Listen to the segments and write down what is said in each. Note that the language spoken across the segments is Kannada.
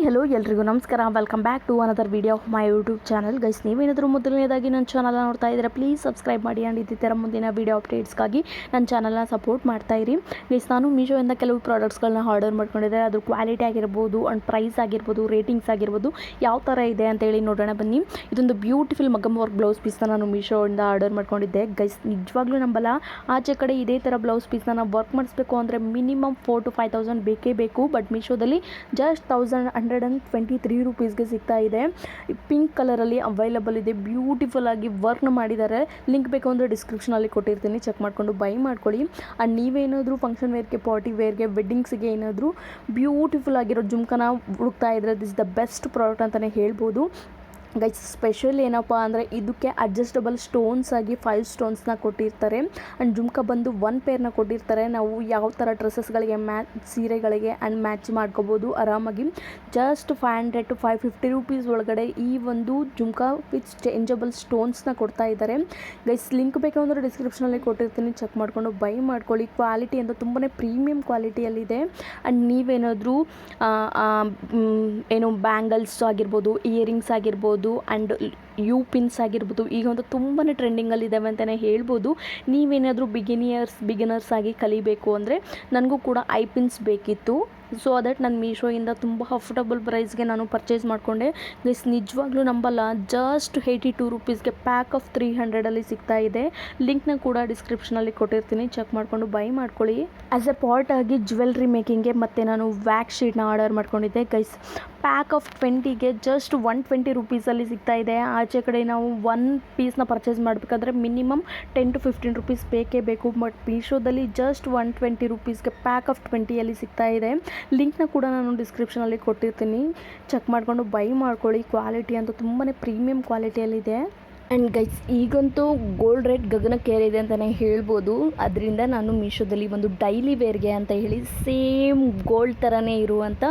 ಹೆಲೋ ಎಲ್ರಿಗೂ ನಮಸ್ಕಾರ. Welcome back to another video of my YouTube channel. Guys, ನೀವೇನಾದರೂ ಮೊದಲನೇದಾಗಿ ನನ್ನ ಚಾನಲ್ನ ನೋಡ್ತಾ ಇದ್ದರೆ ಪ್ಲೀಸ್ ಸಬ್ಸ್ಕ್ರೈಬ್ ಮಾಡಿ ಆ್ಯಂಡ್ ಇದೇ ಥರ ಮುಂದಿನ ವೀಡಿಯೋ ಅಪ್ಡೇಟ್ಸ್ಗಾಗಿ ನನ್ನ ಚಾನಲ್ನ ಸಪೋರ್ಟ್ ಮಾಡ್ತಾ ಇರಿ. ಗೈಸ್, ನಾನು ಮೀಶೋಯಿಂದ ಕೆಲವು ಪ್ರಾಡಕ್ಟ್ಸ್ಗಳನ್ನ ಆರ್ಡರ್ ಮಾಡ್ಕೊಂಡಿದ್ದೆ. ಅದ್ರ ಕ್ವಾಲಿಟಿ ಆಗಿರ್ಬೋದು ಆ್ಯಂಡ್ ಪ್ರೈಸ್ ಆಗಿರ್ಬೋದು, ರೇಟಿಂಗ್ಸ್ ಆಗಿರ್ಬೋದು ಯಾವ ಥರ ಇದೆ ಅಂತೇಳಿ ನೋಡೋಣ ಬನ್ನಿ. ಇದೊಂದು ಬ್ಯೂಟಿಫುಲ್ ಮಗಮ್ ವರ್ಕ್ ಬ್ಲೌಸ್ ಪೀಸ್ನ ನಾನು ಮೀಶೋಯಿಂದ ಆರ್ಡರ್ ಮಾಡ್ಕೊಂಡಿದ್ದೆ. ಗೈಸ್, ನಿಜವಾಗ್ಲೂ ನಂಬಲ್ಲ, ಆಚೆ ಕಡೆ ಇದೇ ಥರ ಬ್ಲೌಸ್ ಪೀಸ್ನ ನಾವು ವರ್ಕ್ ಮಾಡಿಸ್ಬೇಕು ಅಂದರೆ ಮಿನಿಮಮ್ 4,000 to 5,000 ಬೇಕೇ ಬೇಕು. ಬಟ್ ಮೀಶೋದಲ್ಲಿ ಜಸ್ಟ್ 1,123 ರೂಪೀಸ್ಗೆ ಸಿಗ್ತಾ ಇದೆ. ಪಿಂಕ್ ಕಲರಲ್ಲಿ ಅವೈಲಬಲ್ ಇದೆ. ಬ್ಯೂಟಿಫುಲ್ ಆಗಿ ವರ್ಕ್ನ ಮಾಡಿದ್ದಾರೆ. ಲಿಂಕ್ ಬೇಕು ಅಂದರೆ ಡಿಸ್ಕ್ರಿಪ್ಷನಲ್ಲಿ ಕೊಟ್ಟಿರ್ತೀನಿ, ಚೆಕ್ ಮಾಡಿಕೊಂಡು ಬೈ ಮಾಡ್ಕೊಳ್ಳಿ. ಆ್ಯಂಡ್ ನೀವೇನಾದರೂ ಫಂಕ್ಷನ್ ವೇರ್ಗೆ, ಪಾರ್ಟಿ ವೇರ್ಗೆ, ವೆಡ್ಡಿಂಗ್ಸ್ಗೆ ಏನಾದರೂ ಬ್ಯೂಟಿಫುಲ್ ಆಗಿರೋ ಜುಮ್ಕನ ಹುಡುಕ್ತಾ ಇದ್ದರೆ ದಿಸ್ ದ ಬೆಸ್ಟ್ ಪ್ರಾಡಕ್ಟ್ ಅಂತಲೇ ಹೇಳ್ಬೋದು. ಗೈಸ್, ಸ್ಪೆಷಲ್ ಏನಪ್ಪ ಅಂದರೆ ಇದಕ್ಕೆ ಅಡ್ಜಸ್ಟಬಲ್ ಸ್ಟೋನ್ಸ್ ಆಗಿ 5 ಸ್ಟೋನ್ಸ್ನ ಕೊಟ್ಟಿರ್ತಾರೆ. ಆ್ಯಂಡ್ ಜುಮ್ಕ ಬಂದು 1 ಪೇರ್ನ ಕೊಟ್ಟಿರ್ತಾರೆ. ನಾವು ಯಾವ ಥರ ಡ್ರೆಸ್ಸಸ್ಗಳಿಗೆ ಸೀರೆಗಳಿಗೆ ಆ್ಯಂಡ್ ಮ್ಯಾಚ್ ಮಾಡ್ಕೋಬೋದು ಆರಾಮಾಗಿ. ಜಸ್ಟ್ 500 to 550 ರೂಪೀಸ್ ಒಳಗಡೆ ಈ ಒಂದು ಜುಮ್ಕ ವಿತ್ ಚೇಂಜಬಲ್ ಸ್ಟೋನ್ಸ್ನ ಕೊಡ್ತಾ ಇದ್ದಾರೆ. ಗೈಸ್, ಲಿಂಕ್ ಬೇಕು ಅಂದರೆ ಡಿಸ್ಕ್ರಿಪ್ಷನಲ್ಲಿ ಕೊಟ್ಟಿರ್ತೀನಿ, ಚೆಕ್ ಮಾಡಿಕೊಂಡು ಬೈ ಮಾಡ್ಕೊಳ್ಳಿ. ಕ್ವಾಲಿಟಿ ಅಂತ ತುಂಬಾ ಪ್ರೀಮಿಯಂ ಕ್ವಾಲಿಟಿಯಲ್ಲಿದೆ. ಆ್ಯಂಡ್ ನೀವೇನಾದರೂ ಏನು ಬ್ಯಾಂಗಲ್ಸ್ ಆಗಿರ್ಬೋದು, ಇಯರಿಂಗ್ಸ್ ಆಗಿರ್ಬೋದು ಆ್ಯಂಡ್ ಯು ಪಿನ್ಸ್ ಆಗಿರ್ಬೋದು, ಈಗ ಒಂದು ತುಂಬಾ ಟ್ರೆಂಡಿಂಗಲ್ಲಿದ್ದಾವೆ ಅಂತಲೇ ಹೇಳ್ಬೋದು. ನೀವೇನಾದರೂ ಬಿಗಿನರ್ಸ್ ಆಗಿ ಕಲಿಬೇಕು ಅಂದರೆ ನನಗೂ ಕೂಡ ಐ ಪಿನ್ಸ್ ಬೇಕಿತ್ತು. ಸೊ ದಟ್ ನಾನು ಮೀಶೋಯಿಂದ ತುಂಬ ಅಫೋರ್ಡಬಲ್ ಪ್ರೈಸ್ಗೆ ನಾನು ಪರ್ಚೇಸ್ ಮಾಡಿಕೊಂಡೆ. ಗೈಸ್, ನಿಜವಾಗ್ಲೂ ನಂಬಲ್ಲ, ಜಸ್ಟ್ 82 ರೂಪೀಸ್ಗೆ ಪ್ಯಾಕ್ ಆಫ್ 300 ಸಿಗ್ತಾ ಇದೆ. ಲಿಂಕ್ನ ಕೂಡ ಡಿಸ್ಕ್ರಿಪ್ಷನಲ್ಲಿ ಕೊಟ್ಟಿರ್ತೀನಿ, ಚೆಕ್ ಮಾಡಿಕೊಂಡು ಬೈ ಮಾಡ್ಕೊಳ್ಳಿ. ಆ್ಯಸ್ ಎ ಪಾರ್ಟ್ ಆಗಿ ಜ್ಯುವೆಲ್ರಿ ಮೇಕಿಂಗ್ಗೆ ಮತ್ತು ನಾನು ವ್ಯಾಕ್ಸ್ ಶೀಟ್ನ ಆರ್ಡರ್ ಮಾಡ್ಕೊಂಡಿದ್ದೆ. ಗೈಸ್, ಪ್ಯಾಕ್ ಆಫ್ 20ಗೆ ಜಸ್ಟ್ 120 ರೂಪೀಸಲ್ಲಿ ಸಿಗ್ತಾ ಇದೆ. ಆಚೆ ಕಡೆ ನಾವು 1 ಪೀಸ್ನ ಪರ್ಚೇಸ್ ಮಾಡಬೇಕಾದ್ರೆ ಮಿನಿಮಮ್ 10 to 15 ರೂಪೀಸ್ ಬೇಕೇ ಬೇಕು. ಬಟ್ ಮೀಶೋದಲ್ಲಿ ಜಸ್ಟ್ 120 ರೂಪೀಸ್ಗೆ ಪ್ಯಾಕ್ ಆಫ್ 20 ಸಿಗ್ತಾ ಇದೆ. ಲಿಂಕ್ನ ಕೂಡ ನಾನು ಡಿಸ್ಕ್ರಿಪ್ಷನಲ್ಲಿ ಕೊಟ್ಟಿರ್ತೀನಿ, ಚೆಕ್ ಮಾಡಿಕೊಂಡು ಬೈ ಮಾಡ್ಕೊಳ್ಳಿ. ಕ್ವಾಲಿಟಿ ಅಂತೂ ತುಂಬಾ ಪ್ರೀಮಿಯಂ ಕ್ವಾಲಿಟಿಯಲ್ಲಿದೆ. ಆ್ಯಂಡ್ ಗೈಸ್, ಈಗಂತೂ ಗೋಲ್ಡ್ ರೇಟ್ ಗಗನಕ್ಕೇರಿದೆ ಅಂತಲೇ ಹೇಳ್ಬೋದು. ಅದರಿಂದ ನಾನು ಮೀಶೋದಲ್ಲಿ ಒಂದು ಡೈಲಿ ವೇರ್ಗೆ ಅಂತ ಹೇಳಿ ಸೇಮ್ ಗೋಲ್ಡ್ ಥರನೇ ಇರುವಂಥ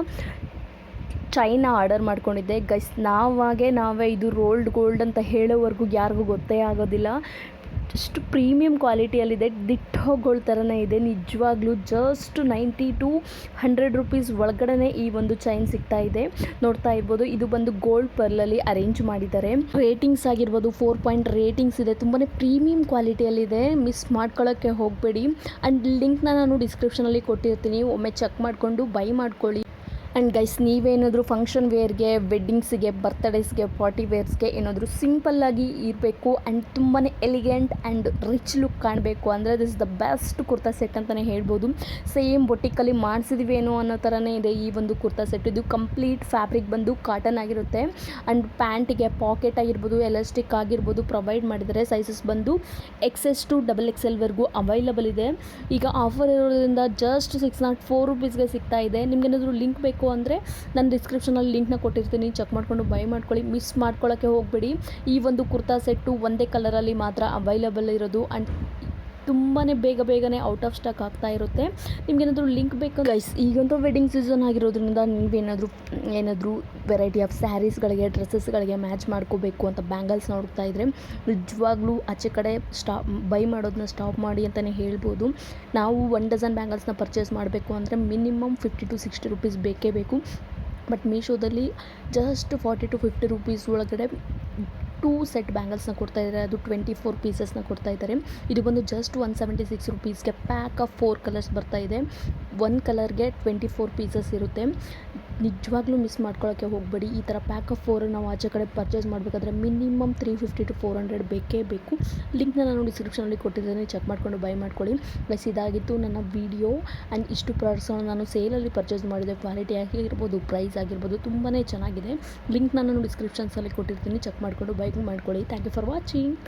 ಚೈನ ಆರ್ಡರ್ ಮಾಡ್ಕೊಂಡಿದ್ದೆ. ಗೈಸ್, ನಾವೇ ಇದು ರೋಲ್ಡ್ ಗೋಲ್ಡ್ ಅಂತ ಹೇಳೋವರೆಗೂ ಯಾರಿಗೂ ಗೊತ್ತೇ ಆಗೋದಿಲ್ಲ. ಜಸ್ಟ್ ಪ್ರೀಮಿಯಂ ಕ್ವಾಲಿಟಿಯಲ್ಲಿದೆ. ದಿಟ್ಟೋ ಗೋಲ್ಡ್ ಥರನೇ ಇದೆ. ನಿಜವಾಗ್ಲೂ ಜಸ್ಟ್ 90 to 100 ರೂಪೀಸ್ ಒಳಗಡೆ ಈ ಒಂದು ಚೈನ್ ಸಿಗ್ತಾ ಇದೆ. ನೋಡ್ತಾ ಇರ್ಬೋದು, ಇದು ಬಂದು ಗೋಲ್ಡ್ ಪರ್ಲಲ್ಲಿ ಅರೇಂಜ್ ಮಾಡಿದ್ದಾರೆ. ರೇಟಿಂಗ್ಸ್ ಆಗಿರ್ಬೋದು 4 ಪಾಯಿಂಟ್ ರೇಟಿಂಗ್ಸ್ ಇದೆ. ತುಂಬಾ ಪ್ರೀಮಿಯಂ ಕ್ವಾಲಿಟಿಯಲ್ಲಿದೆ. ಮಿಸ್ ಮಾಡ್ಕೊಳ್ಳೋಕ್ಕೆ ಹೋಗಬೇಡಿ. ಆ್ಯಂಡ್ ಲಿಂಕ್ನ ನಾನು ಡಿಸ್ಕ್ರಿಪ್ಷನಲ್ಲಿ ಕೊಟ್ಟಿರ್ತೀನಿ, ಒಮ್ಮೆ ಚೆಕ್ ಮಾಡಿಕೊಂಡು ಬೈ ಮಾಡ್ಕೊಳ್ಳಿ. ಆ್ಯಂಡ್ ಗೈಸ್, ನೀವೇನಾದರೂ ಫಂಕ್ಷನ್ ವೇರ್ಗೆ, ವೆಡ್ಡಿಂಗ್ಸಿಗೆ, ಬರ್ತ್ಡೇಸ್ಗೆ, ಪಾರ್ಟಿ ವೇರ್ಸ್ಗೆ ಏನಾದರೂ ಸಿಂಪಲ್ಲಾಗಿ ಇರಬೇಕು ಆ್ಯಂಡ್ ತುಂಬಾ ಎಲಿಗೆಂಟ್ ಆ್ಯಂಡ್ ರಿಚ್ ಲುಕ್ ಕಾಣಬೇಕು ಅಂದರೆ this the best kurta set ಅಂತಲೇ ಹೇಳ್ಬೋದು. ಸೇಮ್ ಬೊಟಿಕಲ್ಲಿ ಮಾಡಿಸಿದ್ವೇನೋ ಅನ್ನೋ ಥರನೇ ಇದೆ ಈ ಒಂದು ಕುರ್ತಾ ಸೆಟ್. ಇದು ಕಂಪ್ಲೀಟ್ ಫ್ಯಾಬ್ರಿಕ್ ಬಂದು ಕಾಟನ್ ಆಗಿರುತ್ತೆ. ಆ್ಯಂಡ್ ಪ್ಯಾಂಟಿಗೆ ಪಾಕೆಟ್ ಆಗಿರ್ಬೋದು, ಎಲಾಸ್ಟಿಕ್ ಆಗಿರ್ಬೋದು ಪ್ರೊವೈಡ್ ಮಾಡಿದ್ದಾರೆ. ಸೈಜಸ್ ಬಂದು XS to XXL ಅವೈಲಬಲ್ ಇದೆ. ಈಗ ಆಫರ್ ಇರೋದ್ರಿಂದ ಜಸ್ಟ್ 604 ರೂಪೀಸ್ಗೆ ಸಿಗ್ತಾ ಇದೆ. ನಿಮ್ಗೇನಾದರೂ ಲಿಂಕ್ ಬೇಕು ಅಂದರೆ ನಾನು ಡಿಸ್ಕ್ರಿಪ್ಷನಲ್ಲಿ ಲಿಂಕ್ನ ಕೊಟ್ಟಿರ್ತೀನಿ, ಚೆಕ್ ಮಾಡಿಕೊಂಡು ಬೈ ಮಾಡ್ಕೊಳ್ಳಿ. ಮಿಸ್ ಮಾಡ್ಕೊಳ್ಳೋಕ್ಕೆ ಹೋಗಬೇಡಿ. ಈ ಒಂದು ಕುರ್ತಾ ಸೆಟ್ಟು ಒಂದೇ ಕಲರಲ್ಲಿ ಮಾತ್ರ ಅವೈಲಬಲ್ ಇರೋದು. ಆ್ಯಂಡ್ ತುಂಬಾ ಬೇಗನೆ ಔಟ್ ಆಫ್ ಸ್ಟಾಕ್ ಆಗ್ತಾ ಇರುತ್ತೆ. ನಿಮ್ಗೇನಾದರೂ ಲಿಂಕ್ ಬೇಕು ಗೈಸ್, ಈಗಂತೂ ವೆಡ್ಡಿಂಗ್ ಸೀಸನ್ ಆಗಿರೋದ್ರಿಂದ ಏನಾದರೂ ವೆರೈಟಿ ಆಫ್ ಸ್ಯಾರೀಸ್ಗಳಿಗೆ, ಡ್ರೆಸ್ಸಸ್ಗಳಿಗೆ ಮ್ಯಾಚ್ ಮಾಡ್ಕೋಬೇಕು ಅಂತ ಬ್ಯಾಂಗಲ್ಸ್ ನೋಡ್ತಾ ಇದ್ದರೆ ನಿಜವಾಗ್ಲೂ ಆಚೆ ಕಡೆ ಬೈ ಮಾಡೋದನ್ನ ಸ್ಟಾಪ್ ಮಾಡಿ ಅಂತಲೇ ಹೇಳ್ಬೋದು. ನಾವು 1 ಡಜನ್ ಬ್ಯಾಂಗಲ್ಸ್ನ ಪರ್ಚೇಸ್ ಮಾಡಬೇಕು ಅಂದರೆ ಮಿನಿಮಮ್ 50 to 60 ರೂಪೀಸ್ ಬೇಕೇ ಬೇಕು. ಬಟ್ ಮೀಶೋದಲ್ಲಿ ಜಸ್ಟ್ 40 to 50 ರೂಪೀಸ್ ಒಳಗಡೆ 2 ಸೆಟ್ ಬ್ಯಾಂಗಲ್ಸ್ನ ಕೊಡ್ತಾ ಇದ್ದಾರೆ. ಅದು 24 ಪೀಸಸ್ನ ಕೊಡ್ತಾ ಇದ್ದಾರೆ. ಇದು ಬಂದು ಜಸ್ಟ್ 176 ರೂಪೀಸ್ಗೆ ಪ್ಯಾಕ್ ಆಫ್ 4 ಕಲರ್ಸ್ ಬರ್ತಾ ಇದೆ. 1 ಕಲರ್ಗೆ 24 ಪೀಸಸ್ ಇರುತ್ತೆ. ನಿಜವಾಗ್ಲೂ ಮಿಸ್ ಮಾಡ್ಕೊಳ್ಳೋಕ್ಕೆ ಹೋಗಬೇಡಿ. ಈ ಥರ ಪ್ಯಾಕ್ ಆಫ್ 4 ನಾವು ಆಚೆ ಕಡೆ ಪರ್ಚೇಸ್ ಮಾಡಬೇಕಾದ್ರೆ ಮಿನಿಮಮ್ 350 to 400 ಬೇಕೇ ಬೇಕು. ಲಿಂಕ್ನ ನಾನು ಡಿಸ್ಕ್ರಿಪ್ಷನಲ್ಲಿ ಕೊಟ್ಟಿದ್ದೇನೆ, ಚೆಕ್ ಮಾಡಿಕೊಂಡು ಬೈ ಮಾಡ್ಕೊಳ್ಳಿ. ಗೈಸ್, ಇದಾಗಿತ್ತು ನನ್ನ ವಿಡಿಯೋ. ಆ್ಯಂಡ್ ಇಷ್ಟು ಪ್ರಾಡಕ್ಟ್ಸನ್ನು ನಾನು ಸೇಲಲ್ಲಿ ಪರ್ಚೇಸ್ ಮಾಡಿದೆ. ಕ್ವಾಲಿಟಿ ಆಗಿರ್ಬೋದು, ಪ್ರೈಸ್ ಆಗಿರ್ಬೋದು ತುಂಬಾ ಚೆನ್ನಾಗಿದೆ. ಲಿಂಕ್ನ ನಾನು ಡಿಸ್ಕ್ರಿಪ್ಷನ್ಸಲ್ಲಿ ಕೊಟ್ಟಿರ್ತೀನಿ, ಚೆಕ್ ಮಾಡಿಕೊಂಡು ಬೈ ಮಾಡ್ಕೊಳ್ಳಿ. Thank you for watching.